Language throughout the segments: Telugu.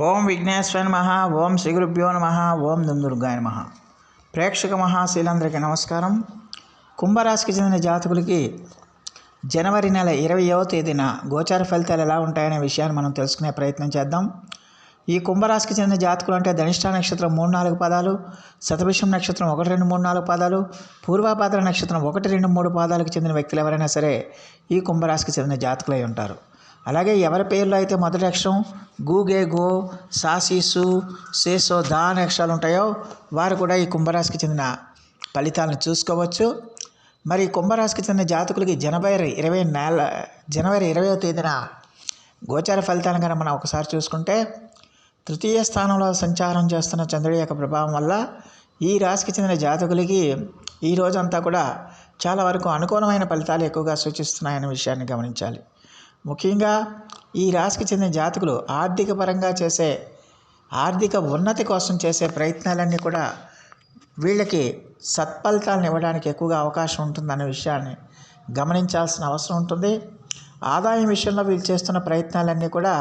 ఓం విఘ్నేశ్వర నమః. ఓం శ్రీ గురుభ్యో నమః. ఓం దుందుర్గాయ నమః. ప్రేక్షక మహాశీలందరికీ నమస్కారం. కుంభరాశికి చెందిన జాతకులకి జనవరి నెల 20వ తేదీన గోచార ఫలితాలు ఎలా ఉంటాయనే విషయాన్ని మనం తెలుసుకునే ప్రయత్నం చేద్దాం. ఈ కుంభరాశికి చెందిన జాతకులు అంటే ధనిష్ట నక్షత్రం 3-4 పాదాలు, శతభిషం నక్షత్రం 1, 2, 3, 4 పాదాలు, పూర్వభాద్ర నక్షత్రం 1, 2, 3 పాదాలకు చెందిన వ్యక్తులు ఎవరైనా సరే ఈ కుంభరాశికి చెందిన జాతకులై ఉంటారు. అలాగే ఎవరి పేర్లో అయితే మొదటి అక్షరం గు, గే, గో, సా, సి, సు, సే, సో, దా అనే అక్షరాలు ఉంటాయో వారు కూడా ఈ కుంభరాశికి చెందిన ఫలితాలను చూసుకోవచ్చు. మరి కుంభరాశికి చెందిన జాతకులకి జనవరి 20వ తేదీన గోచార ఫలితాలను కనుక మనం ఒకసారి చూసుకుంటే, తృతీయ స్థానంలో సంచారం చేస్తున్న చంద్రుడి యొక్క ప్రభావం వల్ల ఈ రాశికి చెందిన జాతకులకి ఈ రోజంతా కూడా చాలా వరకు అనుకూలమైన ఫలితాలు ఎక్కువగా సూచిస్తున్నాయనే విషయాన్ని గమనించాలి. ముఖ్యంగా ఈ రాశికి చెందిన జాతకులు ఆర్థిక ఉన్నతి కోసం చేసే ప్రయత్నాలన్నీ కూడా వీళ్ళకి సత్ఫలితాలను ఇవ్వడానికి ఎక్కువగా అవకాశం ఉంటుందనే విషయాన్ని గమనించాల్సిన అవసరం ఉంటుంది. ఆదాయం విషయంలో వీళ్ళు చేస్తున్న ప్రయత్నాలన్నీ కూడా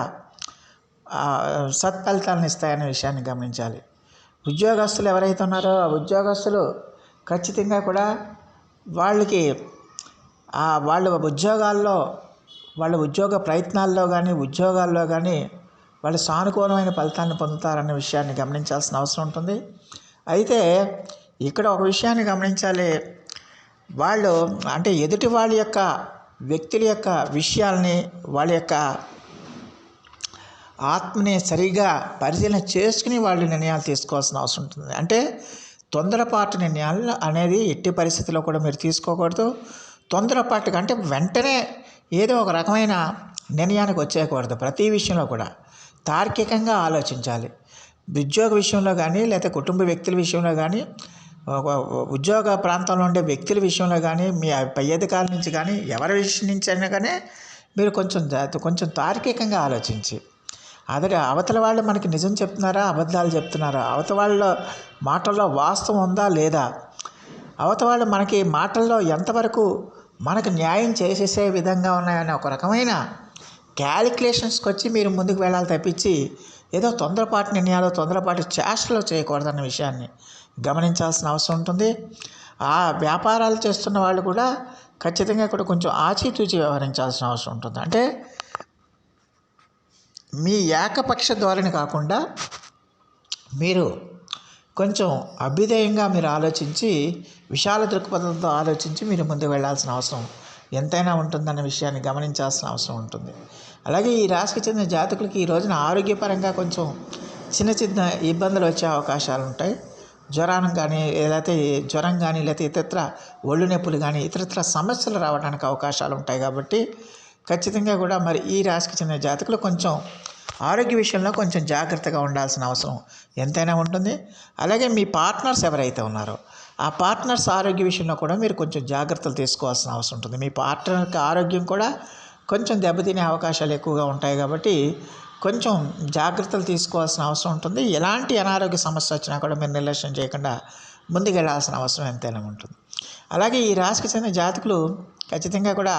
సత్ఫలితాలను ఇస్తాయనే విషయాన్ని గమనించాలి. ఉద్యోగస్తులు ఎవరైతే ఉన్నారో ఆ ఉద్యోగస్తులు ఖచ్చితంగా కూడా వాళ్ళ ఉద్యోగ ప్రయత్నాల్లో కానీ ఉద్యోగాల్లో కానీ వాళ్ళు సానుకూలమైన ఫలితాలను పొందుతారన్న విషయాన్ని గమనించాల్సిన అవసరం ఉంటుంది. అయితే ఇక్కడ ఒక విషయాన్ని గమనించాలి. వాళ్ళు అంటే ఎదుటి వాళ్ళ యొక్క వ్యక్తుల యొక్క విషయాల్ని వాళ్ళ యొక్క ఆత్మని సరిగా పరిశీలన చేసుకుని వాళ్ళు నిర్ణయాలు తీసుకోవాల్సిన అవసరం ఉంటుంది. అంటే తొందరపాటు నిర్ణయాలు అనేది ఎట్టి పరిస్థితుల్లో కూడా మీరు తీసుకోకూడదు. తొందరపాటుగా అంటే వెంటనే ఏదో ఒక రకమైన నిర్ణయానికి వచ్చేయకూడదు. ప్రతి విషయంలో కూడా తార్కికంగా ఆలోచించాలి. ఉద్యోగ విషయంలో కానీ లేకపోతే కుటుంబ వ్యక్తుల విషయంలో కానీ ఉద్యోగ ప్రాంతంలో ఉండే వ్యక్తుల విషయంలో కానీ మీ పై అధికారుల నుంచి కానీ ఎవరి విషయం నుంచి అయినా కానీ మీరు కొంచెం తార్కికంగా ఆలోచించి అవతల వాళ్ళు మనకి నిజం చెప్తున్నారా అబద్ధాలు చెప్తున్నారా, అవతల వాళ్ళ మాటల్లో వాస్తవం ఉందా లేదా, అవతల వాళ్ళు మనకి మాటల్లో ఎంతవరకు మనకు న్యాయం చేసేసే విధంగా ఉన్నాయని ఒక రకమైన క్యాలిక్యులేషన్స్కి వచ్చి మీరు ముందుకు వెళ్ళాలి తప్పించి ఏదో తొందరపాటు నిర్ణయాలు తొందరపాటు చేష్టలు చేయకూడదన్న విషయాన్ని గమనించాల్సిన అవసరం ఉంటుంది. ఆ వ్యాపారాలు చేస్తున్న వాళ్ళు కూడా ఖచ్చితంగా కూడా కొంచెం ఆచితూచి వ్యవహరించాల్సిన అవసరం ఉంటుంది. అంటే మీ ఏకపక్ష ధోరణి కాకుండా మీరు కొంచెం అభ్యుదయంగా మీరు ఆలోచించి విశాల దృక్పథంతో ఆలోచించి మీరు ముందుకు వెళ్ళాల్సిన అవసరం ఎంతైనా ఉంటుందన్న విషయాన్ని గమనించాల్సిన అవసరం ఉంటుంది. అలాగే ఈ రాశికి చెందిన జాతకులకి ఈ రోజున ఆరోగ్యపరంగా కొంచెం చిన్న ఇబ్బందులు వచ్చే అవకాశాలు ఉంటాయి. జ్వరం కానీ లేకపోతే ఇతరత్ర ఒళ్ళు నొప్పులు కానీ ఇతరత్ర సమస్యలు రావడానికి అవకాశాలు ఉంటాయి. కాబట్టి ఖచ్చితంగా కూడా మరి ఈ రాశికి చెందిన జాతకులు కొంచెం ఆరోగ్య విషయంలో కొంచెం జాగ్రత్తగా ఉండాల్సిన అవసరం ఎంతైనా ఉంటుంది. అలాగే మీ పార్ట్నర్స్ ఎవరైతే ఉన్నారో ఆ పార్ట్నర్స్ ఆరోగ్య విషయంలో కూడా మీరు కొంచెం జాగ్రత్తలు తీసుకోవాల్సిన అవసరం ఉంటుంది. మీ పార్ట్నర్కి ఆరోగ్యం కూడా కొంచెం దెబ్బతినే అవకాశాలు ఎక్కువగా ఉంటాయి. కాబట్టి కొంచెం జాగ్రత్తలు తీసుకోవాల్సిన అవసరం ఉంటుంది. ఎలాంటి అనారోగ్య సమస్య వచ్చినా కూడా మీరు నిర్లక్ష్యం చేయకుండా ముందుకు వెళ్ళాల్సిన అవసరం ఎంతైనా ఉంటుంది. అలాగే ఈ రాశికి చెందిన జాతకులు ఖచ్చితంగా కూడా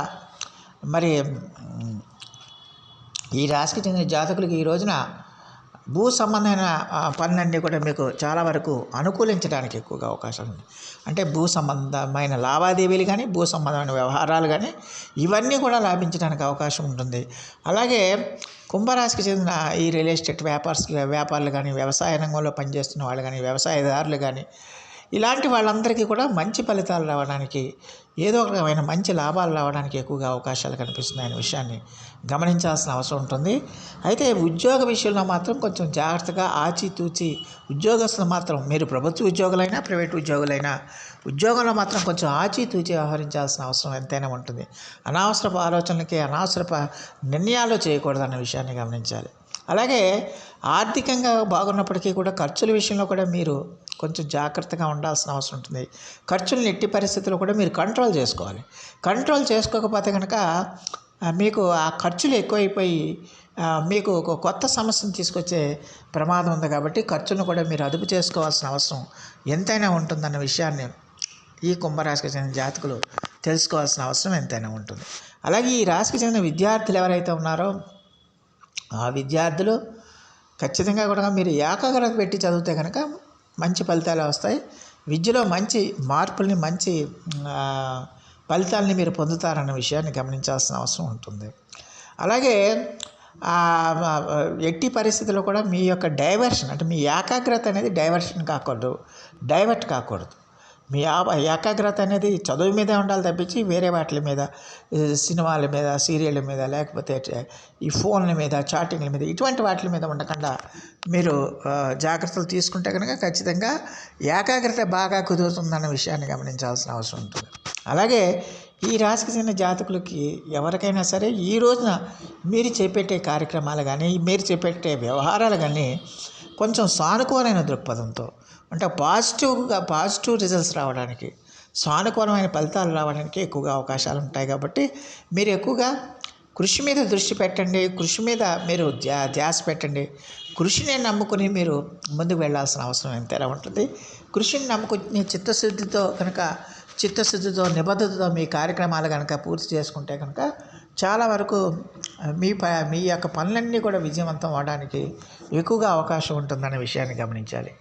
మరి ఈ రాశికి చెందిన జాతకులకి ఈ రోజున భూ సంబంధమైన పనులన్నీ కూడా మీకు చాలా వరకు అనుకూలించడానికి ఎక్కువగా అవకాశం ఉంది. అంటే భూ సంబంధమైన లావాదేవీలు కానీ భూ సంబంధమైన వ్యవహారాలు కానీ ఇవన్నీ కూడా లాభించడానికి అవకాశం ఉంటుంది. అలాగే కుంభరాశికి చెందిన ఈ రియల్ ఎస్టేట్ వ్యాపారులు కానీ వ్యవసాయ రంగంలో పనిచేస్తున్న వాళ్ళు కానీ వ్యవసాయదారులు కానీ ఇలాంటి వాళ్ళందరికీ కూడా మంచి ఫలితాలు రావడానికి ఏదో ఒక రకమైన మంచి లాభాలు రావడానికి ఎక్కువగా అవకాశాలు కనిపిస్తున్నాయనే విషయాన్ని గమనించాల్సిన అవసరం ఉంటుంది. అయితే ఉద్యోగ విషయంలో మాత్రం కొంచెం జాగ్రత్తగా ఆచితూచి ఉద్యోగస్తులు మాత్రం మీరు ప్రభుత్వ ఉద్యోగులైనా ప్రైవేట్ ఉద్యోగులైనా ఉద్యోగంలో మాత్రం కొంచెం ఆచితూచి వ్యవహరించాల్సిన అవసరం ఎంతైనా ఉంటుంది. అనవసరపు ఆలోచనలకి అనవసరపు నిర్ణయాలు చేయకూడదన్న విషయాన్ని గమనించాలి. అలాగే ఆర్థికంగా బాగున్నప్పటికీ కూడా ఖర్చుల విషయంలో కూడా మీరు కొంచెం జాగ్రత్తగా ఉండాల్సిన అవసరం ఉంటుంది. ఖర్చులను ఎట్టి పరిస్థితుల్లో కూడా మీరు కంట్రోల్ చేసుకోవాలి. కంట్రోల్ చేసుకోకపోతే కనుక మీకు ఆ ఖర్చులు ఎక్కువైపోయి మీకు ఒక కొత్త సమస్యను తీసుకొచ్చే ప్రమాదం ఉంది. కాబట్టి ఖర్చులను కూడా మీరు అదుపు చేసుకోవాల్సిన అవసరం ఎంతైనా ఉంటుందన్న విషయాన్ని ఈ కుంభరాశికి చెందిన జాతకులు తెలుసుకోవాల్సిన అవసరం ఎంతైనా ఉంటుంది. అలాగే ఈ రాశికి చెందిన విద్యార్థులు ఎవరైతే ఉన్నారో ఆ విద్యార్థులు ఖచ్చితంగా కూడా మీరు ఏకాగ్రత పెట్టి చదివితే కనుక మంచి ఫలితాలు వస్తాయి. విద్యలో మంచి మార్పుల్ని, మంచి ఫలితాలని మీరు పొందుతారన్న విషయాన్ని గమనించాల్సిన అవసరం ఉంటుంది. అలాగే ఎట్టి పరిస్థితుల్లో కూడా మీ యొక్క డైవర్షన్, అంటే మీ ఏకాగ్రత అనేది డైవర్ట్ కాకూడదు. మీ ఏకాగ్రత అనేది చదువు మీదే ఉండాలి తప్పించి వేరే వాటి మీద, సినిమాల మీద, సీరియళ్ళ మీద, లేకపోతే ఈ ఫోన్ల మీద, చాటింగ్ల మీద, ఇటువంటి వాటి మీద ఉండకుండా మీరు జాగ్రత్తలు తీసుకుంటే కనుక ఖచ్చితంగా ఏకాగ్రత బాగా కుదురుతుందన్న విషయాన్ని గమనించాల్సిన అవసరం ఉంటుంది. అలాగే ఈ రాశికి చెందిన జాతకులకి ఎవరికైనా సరే ఈ రోజున మీరు చేపట్టే కార్యక్రమాలు కానీ, మీరు చేపట్టే వ్యవహారాలు కానీ కొంచెం సానుకూలమైన దృక్పథంతో, అంటే పాజిటివ్ రిజల్ట్స్ రావడానికి, సానుకూలమైన ఫలితాలు రావడానికి ఎక్కువగా అవకాశాలు ఉంటాయి. కాబట్టి మీరు ఎక్కువగా కృషి మీద దృష్టి పెట్టండి, కృషి మీద మీరు ధ్యాస పెట్టండి. కృషిని నమ్ముకుని మీరు ముందుకు వెళ్ళాల్సిన అవసరం ఎంతైనా ఉంటుంది. కృషిని నమ్ముకుని చిత్తశుద్ధితో నిబద్ధతతో మీ కార్యక్రమాలు కనుక పూర్తి చేసుకుంటే కనుక చాలా వరకు మీ యొక్క పనులన్నీ కూడా విజయవంతం అవడానికి ఎక్కువగా అవకాశం ఉంటుందనే విషయాన్ని గమనించాలి.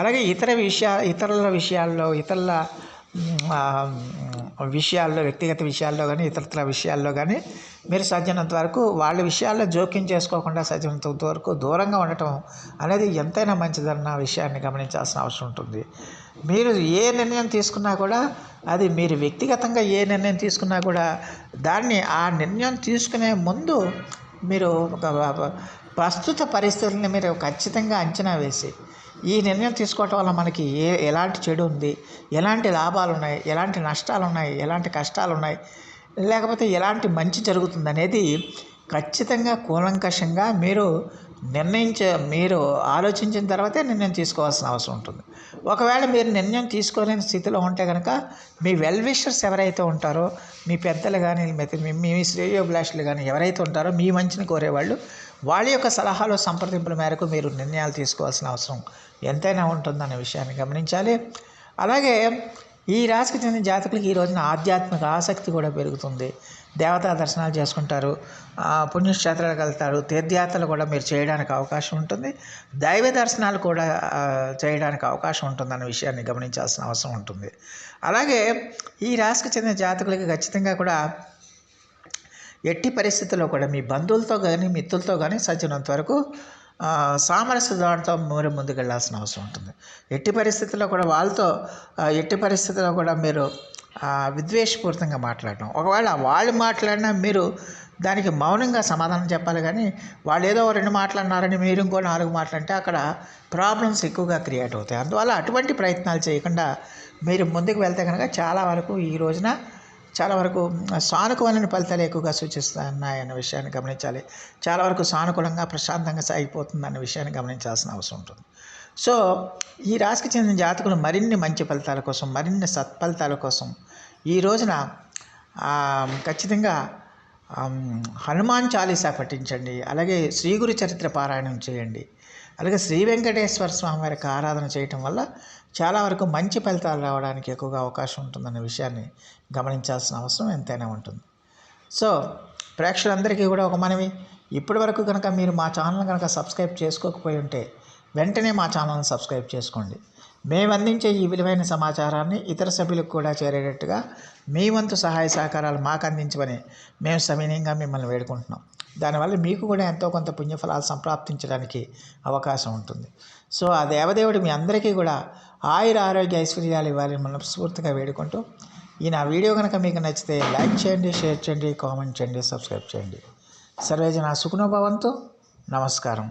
అలాగే ఇతరుల విషయాల్లో, వ్యక్తిగత విషయాల్లో కానీ, ఇతరత్ర విషయాల్లో కానీ మీరు సాధ్యమైనంత వరకు వాళ్ళ విషయాల్లో జోక్యం చేసుకోకుండా సాధ్యమైనంత వరకు దూరంగా ఉండటం అనేది ఎంతైనా మంచిదన్న విషయాన్ని గమనించాల్సిన అవసరం ఉంటుంది. మీరు ఏ నిర్ణయం తీసుకున్నా కూడా, అది మీరు వ్యక్తిగతంగా ఏ నిర్ణయం తీసుకున్నా కూడా ఆ నిర్ణయం తీసుకునే ముందు మీరు ప్రస్తుత పరిస్థితులని మీరు ఖచ్చితంగా అంచనా వేసి, ఈ నిర్ణయం తీసుకోవటం వల్ల మనకి ఎలాంటి చెడు ఉంది, ఎలాంటి లాభాలు ఉన్నాయి, ఎలాంటి నష్టాలు ఉన్నాయి, ఎలాంటి కష్టాలు ఉన్నాయి, లేకపోతే ఎలాంటి మంచి జరుగుతుంది అనేది ఖచ్చితంగా కూలంకషంగా మీరు ఆలోచించిన తర్వాతే నిర్ణయం తీసుకోవాల్సిన అవసరం ఉంటుంది. ఒకవేళ మీరు నిర్ణయం తీసుకోలేని స్థితిలో ఉంటే కనుక మీ వెల్ విషర్స్ ఎవరైతే ఉంటారో, మీ పెద్దలు కానీ, మీ శ్రేయోభిలాషులు కానీ ఎవరైతే ఉంటారో, మీ మంచిని కోరేవాళ్ళు, వాళ్ళ యొక్క సలహాలు, సంప్రదింపుల మేరకు మీరు నిర్ణయాలు తీసుకోవాల్సిన అవసరం ఎంతైనా ఉంటుందన్న విషయాన్ని గమనించాలి. అలాగే ఈ రాశికి చెందిన జాతకులకి ఈ రోజున ఆధ్యాత్మిక ఆసక్తి కూడా పెరుగుతుంది. దేవతా దర్శనాలు చేసుకుంటారు, పుణ్యక్షేత్రాలకు వెళ్తారు, తీర్థయాత్రలు కూడా మీరు చేయడానికి అవకాశం ఉంటుంది, దైవ దర్శనాలు కూడా చేయడానికి అవకాశం ఉంటుందన్న విషయాన్ని గమనించాల్సిన అవసరం ఉంటుంది. అలాగే ఈ రాశికి చెందిన జాతకులకి ఖచ్చితంగా కూడా ఎట్టి పరిస్థితుల్లో కూడా మీ బంధువులతో కానీ, మిత్రులతో కానీ సాధ్యమైనంత వరకు సామరస్య దాంతో మీరు ముందుకెళ్లాల్సిన అవసరం ఉంటుంది. ఎట్టి పరిస్థితుల్లో కూడా మీరు విద్వేషపూరితంగా మాట్లాడటం, ఒకవేళ వాళ్ళు మాట్లాడినా మీరు దానికి మౌనంగా సమాధానం చెప్పాలి. కానీ వాళ్ళు ఏదో 2 మాట్లాడినారని మీరు ఇంకో 4 మాట్లాడితే అక్కడ ప్రాబ్లమ్స్ ఎక్కువగా క్రియేట్ అవుతాయి. అందువల్ల అటువంటి ప్రయత్నాలు చేయకుండా మీరు ముందుకు వెళ్తే కనుక ఈ రోజున చాలా వరకు సానుకూలమైన ఫలితాలు ఎక్కువగా సూచిస్తున్నాయన్న విషయాన్ని గమనించాలి. చాలా వరకు సానుకూలంగా, ప్రశాంతంగా సాగిపోతుందన్న విషయాన్ని గమనించాల్సిన అవసరం ఉంటుంది. సో ఈ రాశికి చెందిన జాతకులు మరిన్ని మంచి ఫలితాల కోసం, మరిన్ని సత్ఫలితాల కోసం ఈ రోజున ఖచ్చితంగా హనుమాన్ చాలీసా పఠించండి. అలాగే శ్రీ గురు చరిత్ర పారాయణం చేయండి. అలాగే శ్రీ వెంకటేశ్వర స్వామి వారికి ఆరాధన చేయటం వల్ల చాలా వరకు మంచి ఫలితాలు రావడానికి ఎక్కువగా అవకాశం ఉంటుందన్న విషయాన్ని గమనించాల్సిన అవసరం ఎంతైనా ఉంటుంది. సో ప్రేక్షకులందరికీ కూడా ఒక మనవి, ఇప్పటి వరకు కనుక మీరు మా ఛానల్ కనుక సబ్స్క్రైబ్ చేసుకోకపోయి ఉంటే వెంటనే మా ఛానల్ని సబ్స్క్రైబ్ చేసుకోండి. మేము అందించే ఈ విలువైన సమాచారాన్ని ఇతర సభ్యులకు కూడా చేరేటట్టుగా మీ వంతు సహాయ సహకారాలు మాకు అందించమని మేము సవినయంగా మిమ్మల్ని వేడుకుంటున్నాం. దానివల్ల మీకు కూడా ఎంతో కొంత పుణ్యఫలాలు సంప్రాప్తించడానికి అవకాశం ఉంటుంది. సో ఆ దేవదేవుడు మీ అందరికీ కూడా ఆయుర ఆరోగ్య ఐశ్వర్యాలు ఇవ్వాలని మనస్ఫూర్తిగా వేడుకుంటూ, నా వీడియో కనుక మీకు నచ్చితే లైక్ చేయండి, షేర్ చేయండి, కామెంట్ చేయండి, సబ్స్క్రైబ్ చేయండి. సర్వేజన సుఖినో భవంతు. నమస్కారం.